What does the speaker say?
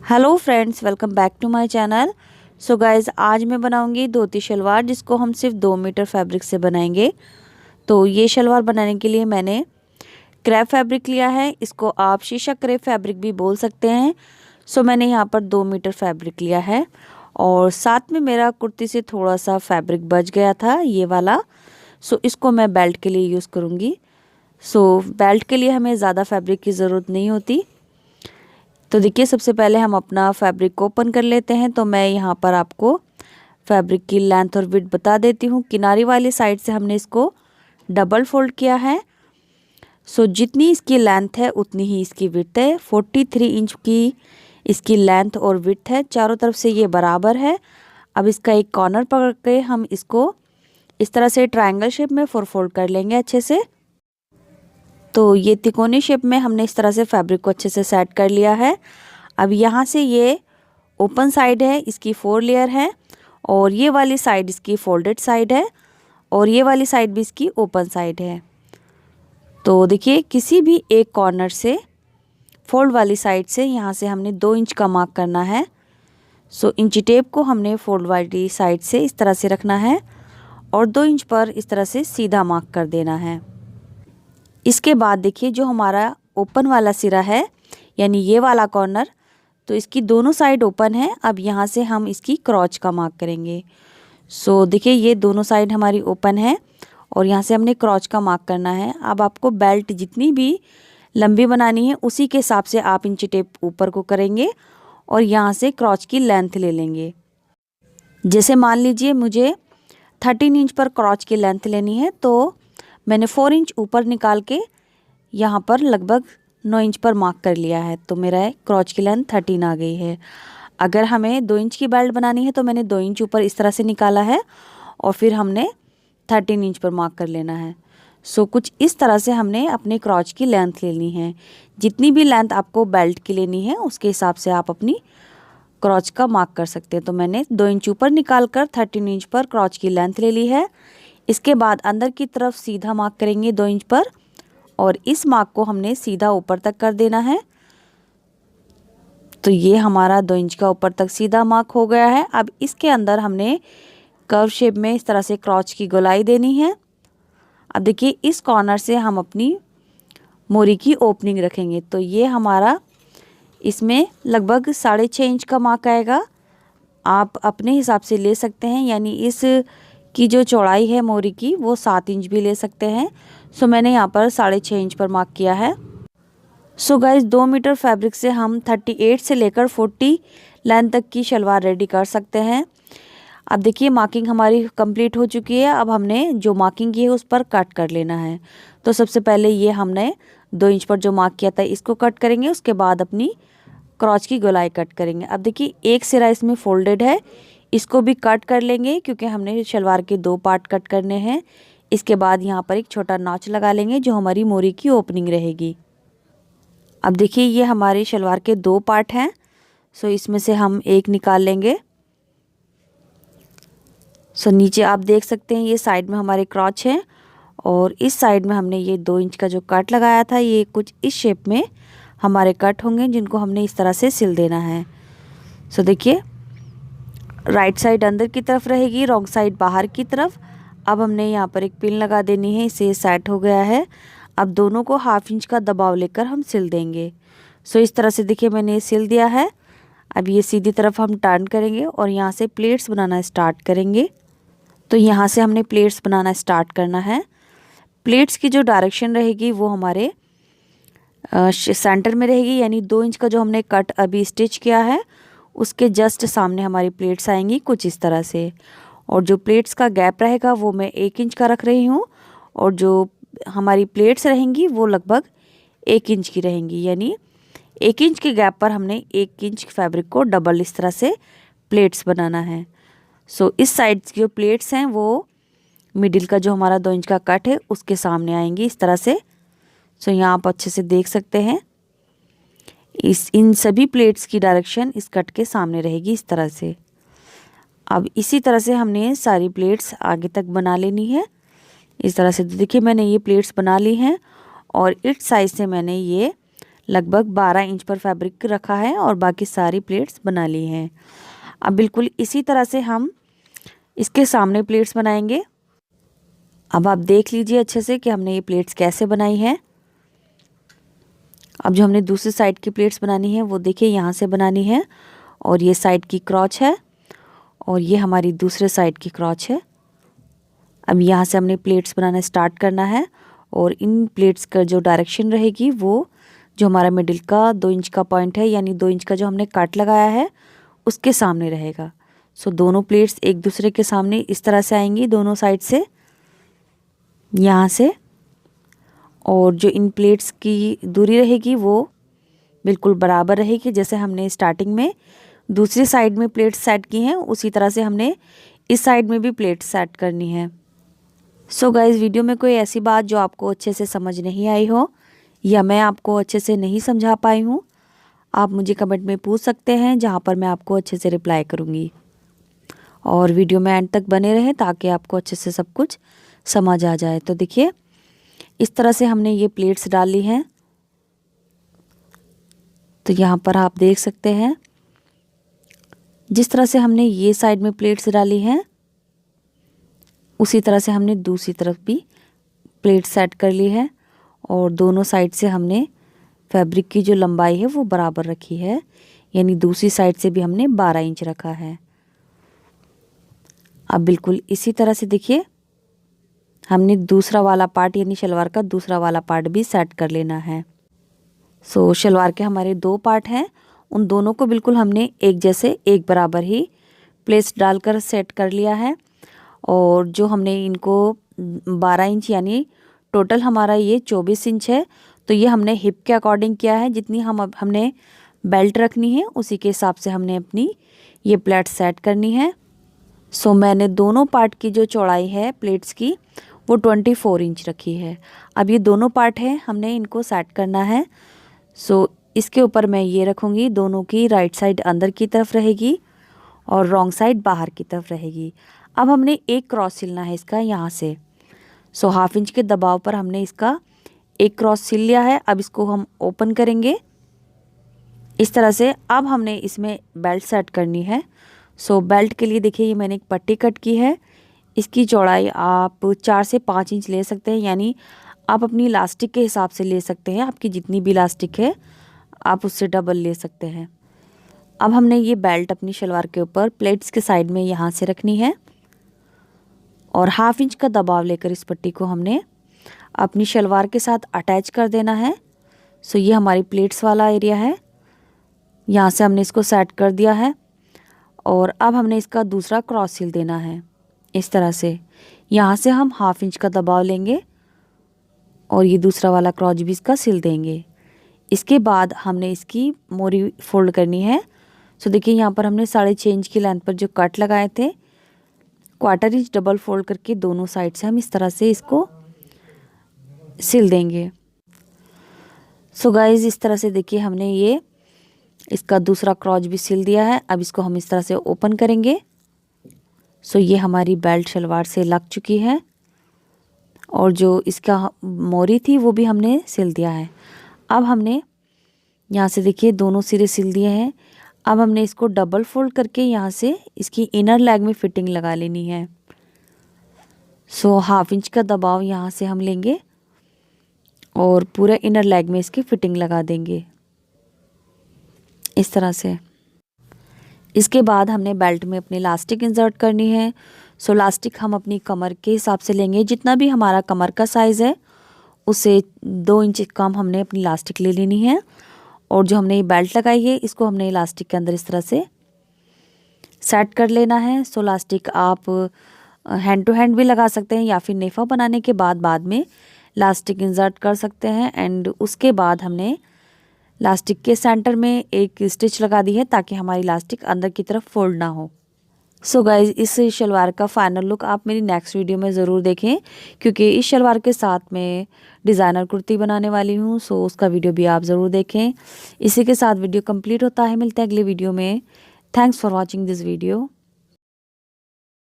Hello friends, welcome back to my channel. So guys, आज मैं बनाऊंगी धोती शलवार जिसको हम सिर्फ 2 मीटर फैब्रिक से बनाएंगे। तो ये शलवार बनाने के लिए मैंने क्रेप फैब्रिक लिया है। इसको आप शीशा क्रेप फैब्रिक भी बोल सकते हैं। सो मैंने यहाँ पर 2 मीटर फैब्रिक लिया है और साथ में मेरा कुर्ती से थोड़ा सा फैब्रिक बच गया था, ये वाला। सो इसको मैं बेल्ट के लिए यूज़ करूँगी। सो बेल्ट के लिए हमें ज़्यादा फैब्रिक की ज़रूरत नहीं होती। तो देखिए, सबसे पहले हम अपना फैब्रिक को ओपन कर लेते हैं। तो मैं यहाँ पर आपको फैब्रिक की लेंथ और विड्थ बता देती हूँ। किनारी वाली साइड से हमने इसको डबल फोल्ड किया है। सो जितनी इसकी लेंथ है उतनी ही इसकी विड्थ है। 43 इंच की इसकी लेंथ और विड्थ है। चारों तरफ से ये बराबर है। अब इसका एक कॉर्नर पकड़ के हम इसको इस तरह से ट्रायंगल शेप में फोल्ड कर लेंगे अच्छे से। तो ये तिकोनी शेप में हमने इस तरह से फैब्रिक को अच्छे से सेट कर लिया है। अब यहाँ से ये ओपन साइड है, इसकी 4 लेयर है और ये वाली साइड इसकी फोल्डेड साइड है और ये वाली साइड भी इसकी ओपन साइड है। तो देखिए, किसी भी एक कॉर्नर से फोल्ड वाली साइड से यहाँ से हमने 2 इंच का मार्क करना है। सो इंची टेप को हमने फोल्ड वाली साइड से इस तरह से रखना है और 2 इंच पर इस तरह से सीधा मार्क कर देना है। इसके बाद देखिए, जो हमारा ओपन वाला सिरा है यानी ये वाला कॉर्नर, तो इसकी दोनों साइड ओपन है। अब यहाँ से हम इसकी क्रॉच का मार्क करेंगे। सो देखिए, ये दोनों साइड हमारी ओपन है और यहाँ से हमने क्रॉच का मार्क करना है। अब आपको बेल्ट जितनी भी लंबी बनानी है उसी के हिसाब से आप इंची टेप ऊपर को करेंगे और यहाँ से क्रॉच की लेंथ ले लेंगे। जैसे मान लीजिए मुझे 13 इंच पर क्रॉच की लेंथ लेनी है, तो मैंने 4 इंच ऊपर निकाल के यहाँ पर लगभग 9 इंच पर मार्क कर लिया है। तो मेरा क्रॉच की लेंथ 13 आ गई है। अगर हमें 2 इंच की बेल्ट बनानी है तो मैंने 2 इंच ऊपर इस तरह से निकाला है और फिर हमने 13 इंच पर मार्क कर लेना है। सो कुछ इस तरह से हमने अपने क्रॉच की लेंथ लेनी है। जितनी भी लेंथ आपको बेल्ट की लेनी है उसके हिसाब से आप अपनी क्रॉच का मार्क कर सकते हैं। तो मैंने 2 इंच ऊपर निकाल कर 13 इंच पर क्रॉच की लेंथ ले ली है। इसके बाद अंदर की तरफ सीधा मार्क करेंगे 2 इंच पर और इस मार्क को हमने सीधा ऊपर तक कर देना है। तो ये हमारा 2 इंच का ऊपर तक सीधा मार्क हो गया है। अब इसके अंदर हमने कर्व शेप में इस तरह से क्रॉच की गोलाई देनी है। अब देखिए, इस कॉर्नर से हम अपनी मोरी की ओपनिंग रखेंगे। तो ये हमारा इसमें लगभग 6.5 इंच का मार्क आएगा। आप अपने हिसाब से ले सकते हैं, यानी इस की जो चौड़ाई है मोरी की वो 7 इंच भी ले सकते हैं। सो मैंने यहाँ पर 6.5 इंच पर मार्क किया है। सो गाइज, 2 मीटर फैब्रिक से हम 38 से लेकर 40 लेंथ तक की शलवार रेडी कर सकते हैं। अब देखिए, मार्किंग हमारी कंप्लीट हो चुकी है। अब हमने जो मार्किंग की है उस पर कट कर लेना है। तो सबसे पहले ये हमने 2 इंच पर जो मार्क किया था इसको कट करेंगे। उसके बाद अपनी क्रॉच की गोलाई कट करेंगे। अब देखिए, एक सिरा इसमें फोल्डेड है, इसको भी कट कर लेंगे क्योंकि हमने शलवार के 2 पार्ट कट करने हैं। इसके बाद यहाँ पर एक छोटा नॉच लगा लेंगे जो हमारी मोरी की ओपनिंग रहेगी। अब देखिए, ये हमारे शलवार के 2 पार्ट हैं। सो इसमें से हम एक निकाल लेंगे। सो नीचे आप देख सकते हैं ये साइड में हमारे क्रॉच है और इस साइड में हमने ये 2 इंच का जो कट लगाया था, ये कुछ इस शेप में हमारे कट होंगे जिनको हमने इस तरह से सिल देना है। सो देखिए, राइट साइड अंदर की तरफ रहेगी, रॉन्ग साइड बाहर की तरफ। अब हमने यहाँ पर एक पिन लगा देनी है, इसे सेट हो गया है। अब दोनों को 1/2 इंच का दबाव लेकर हम सिल देंगे। सो इस तरह से देखिए, मैंने ये सिल दिया है। अब ये सीधी तरफ हम टर्न करेंगे और यहाँ से प्लेट्स बनाना स्टार्ट करेंगे। तो यहाँ से हमने प्लेट्स बनाना स्टार्ट करना है। प्लेट्स की जो डायरेक्शन रहेगी वो हमारे सेंटर में रहेगी, यानी 2 इंच का जो हमने कट अभी स्टिच किया है उसके जस्ट सामने हमारी प्लेट्स आएंगी कुछ इस तरह से। और जो प्लेट्स का गैप रहेगा वो मैं 1 इंच का रख रही हूँ और जो हमारी प्लेट्स रहेंगी वो लगभग 1 इंच की रहेंगी, यानी 1 इंच के गैप पर हमने 1 इंच फैब्रिक को डबल इस तरह से प्लेट्स बनाना है। सो इस साइड की जो प्लेट्स हैं वो मिडिल का जो हमारा 2 इंच का कट है उसके सामने आएंगी इस तरह से। सो यहाँ आप अच्छे से देख सकते हैं, इन सभी प्लेट्स की डायरेक्शन इस कट के सामने रहेगी इस तरह से। अब इसी तरह से हमने सारी प्लेट्स आगे तक बना लेनी है इस तरह से। देखिए, मैंने ये प्लेट्स बना ली हैं और इस साइड से मैंने ये लगभग 12 इंच पर फैब्रिक रखा है और बाकी सारी प्लेट्स बना ली हैं। अब बिल्कुल इसी तरह से हम इसके सामने प्लेट्स बनाएंगे। अब आप देख लीजिए अच्छे से कि हमने ये प्लेट्स कैसे बनाई हैं। अब जो हमने दूसरी साइड की प्लेट्स बनानी है वो देखिए यहाँ से बनानी है, और ये साइड की क्रॉच है और ये हमारी दूसरे साइड की क्रॉच है। अब यहाँ से हमने प्लेट्स बनाना स्टार्ट करना है, और इन प्लेट्स का जो डायरेक्शन रहेगी वो जो हमारा मिडिल का 2 इंच का पॉइंट है, यानी 2 इंच का जो हमने कट लगाया है उसके सामने रहेगा। सो दोनों प्लेट्स एक दूसरे के सामने इस तरह से आएंगी दोनों साइड से, यहाँ से। और जो इन प्लेट्स की दूरी रहेगी वो बिल्कुल बराबर रहेगी। जैसे हमने स्टार्टिंग में दूसरी साइड में प्लेट्स सेट की हैं उसी तरह से हमने इस साइड में भी प्लेट्स सेट करनी है। सो गाइस, वीडियो में कोई ऐसी बात जो आपको अच्छे से समझ नहीं आई हो या मैं आपको अच्छे से नहीं समझा पाई हूँ, आप मुझे कमेंट में पूछ सकते हैं, जहाँ पर मैं आपको अच्छे से रिप्लाई करूँगी। और वीडियो में एंड तक बने रहें ताकि आपको अच्छे से सब कुछ समझ आ जाए। तो देखिए इस तरह से हमने ये प्लेट्स डाल ली हैं। तो यहाँ पर आप देख सकते हैं जिस तरह से हमने ये साइड में प्लेट्स डाली हैं उसी तरह से हमने दूसरी तरफ भी प्लेट सेट कर ली है, और दोनों साइड से हमने फैब्रिक की जो लंबाई है वो बराबर रखी है, यानी दूसरी साइड से भी हमने 12 इंच रखा है। अब बिल्कुल इसी तरह से देखिए हमने दूसरा वाला पार्ट यानी शलवार का दूसरा वाला पार्ट भी सेट कर लेना है। सो शलवार के हमारे 2 पार्ट हैं, उन दोनों को बिल्कुल हमने एक जैसे एक बराबर ही प्लेट्स डालकर सेट कर लिया है। और जो हमने इनको 12 इंच यानी टोटल हमारा ये 24 इंच है, तो ये हमने हिप के अकॉर्डिंग किया है। जितनी हमने बेल्ट रखनी है उसी के हिसाब से हमने अपनी ये प्लेट सेट करनी है। सो मैंने दोनों पार्ट की जो चौड़ाई है प्लेट्स की वो 24 इंच रखी है। अब ये दोनों पार्ट हैं, हमने इनको सेट करना है। सो इसके ऊपर मैं ये रखूँगी, दोनों की राइट साइड अंदर की तरफ रहेगी और रॉन्ग साइड बाहर की तरफ रहेगी। अब हमने एक क्रॉस सिलना है इसका यहाँ से। सो ½ इंच के दबाव पर हमने इसका एक क्रॉस सिल लिया है। अब इसको हम ओपन करेंगे इस तरह से। अब हमने इसमें बेल्ट सेट करनी है। सो बेल्ट के लिए देखिए ये मैंने एक पट्टी कट की है। इसकी चौड़ाई आप 4 से 5 इंच ले सकते हैं, यानी आप अपनी इलास्टिक के हिसाब से ले सकते हैं। आपकी जितनी भी इलास्टिक है आप उससे डबल ले सकते हैं। अब हमने ये बेल्ट अपनी शलवार के ऊपर प्लेट्स के साइड में यहाँ से रखनी है, और ½ इंच का दबाव लेकर इस पट्टी को हमने अपनी शलवार के साथ अटैच कर देना है। सो ये हमारी प्लेट्स वाला एरिया है, यहाँ से हमने इसको सेट कर दिया है। और अब हमने इसका दूसरा क्रॉस सिल देना है इस तरह से। यहाँ से हम ½ इंच का दबाव लेंगे और ये दूसरा वाला क्रॉस भी इसका सिल देंगे। इसके बाद हमने इसकी मोरी फोल्ड करनी है। सो देखिए यहाँ पर हमने 6.5 इंच की लेंथ पर जो कट लगाए थे, 1/4 इंच डबल फोल्ड करके दोनों साइड से हम इस तरह से इसको सिल देंगे। सो गाइज इस तरह से देखिए हमने ये इसका दूसरा क्रॉच भी सिल दिया है। अब इसको हम इस तरह से ओपन करेंगे। सो ये हमारी बेल्ट शलवार से लग चुकी है, और जो इसका मोरी थी वो भी हमने सिल दिया है। अब हमने यहाँ से देखिए दोनों सिरे सिल दिए हैं। अब हमने इसको डबल फोल्ड करके यहाँ से इसकी इनर लेग में फिटिंग लगा लेनी है। सो ½ इंच का दबाव यहाँ से हम लेंगे और पूरे इनर लेग में इसकी फिटिंग लगा देंगे इस तरह से। इसके बाद हमने बेल्ट में अपनी इलास्टिक इंसर्ट करनी है। सो इलास्टिक हम अपनी कमर के हिसाब से लेंगे, जितना भी हमारा कमर का साइज़ है उससे 2 इंच कम हमने अपनी इलास्टिक ले लेनी है। और जो हमने ये बेल्ट लगाई है इसको हमने इलास्टिक के अंदर इस तरह से सेट कर लेना है। सो इलास्टिक आप हैंड टू हैंड भी लगा सकते हैं, या फिर नेफा बनाने के बाद में इलास्टिक इंसर्ट कर सकते हैं। एंड उसके बाद हमने इलास्टिक के सेंटर में एक स्टिच लगा दी है ताकि हमारी इलास्टिक अंदर की तरफ फोल्ड ना हो। सो गाइज़ इस शलवार का फाइनल लुक आप मेरी नेक्स्ट वीडियो में ज़रूर देखें, क्योंकि इस शलवार के साथ मैं डिज़ाइनर कुर्ती बनाने वाली हूँ। सो उसका वीडियो भी आप ज़रूर देखें। इसी के साथ वीडियो कंप्लीट होता है। मिलते हैं अगले वीडियो में। Thanks for watching this video.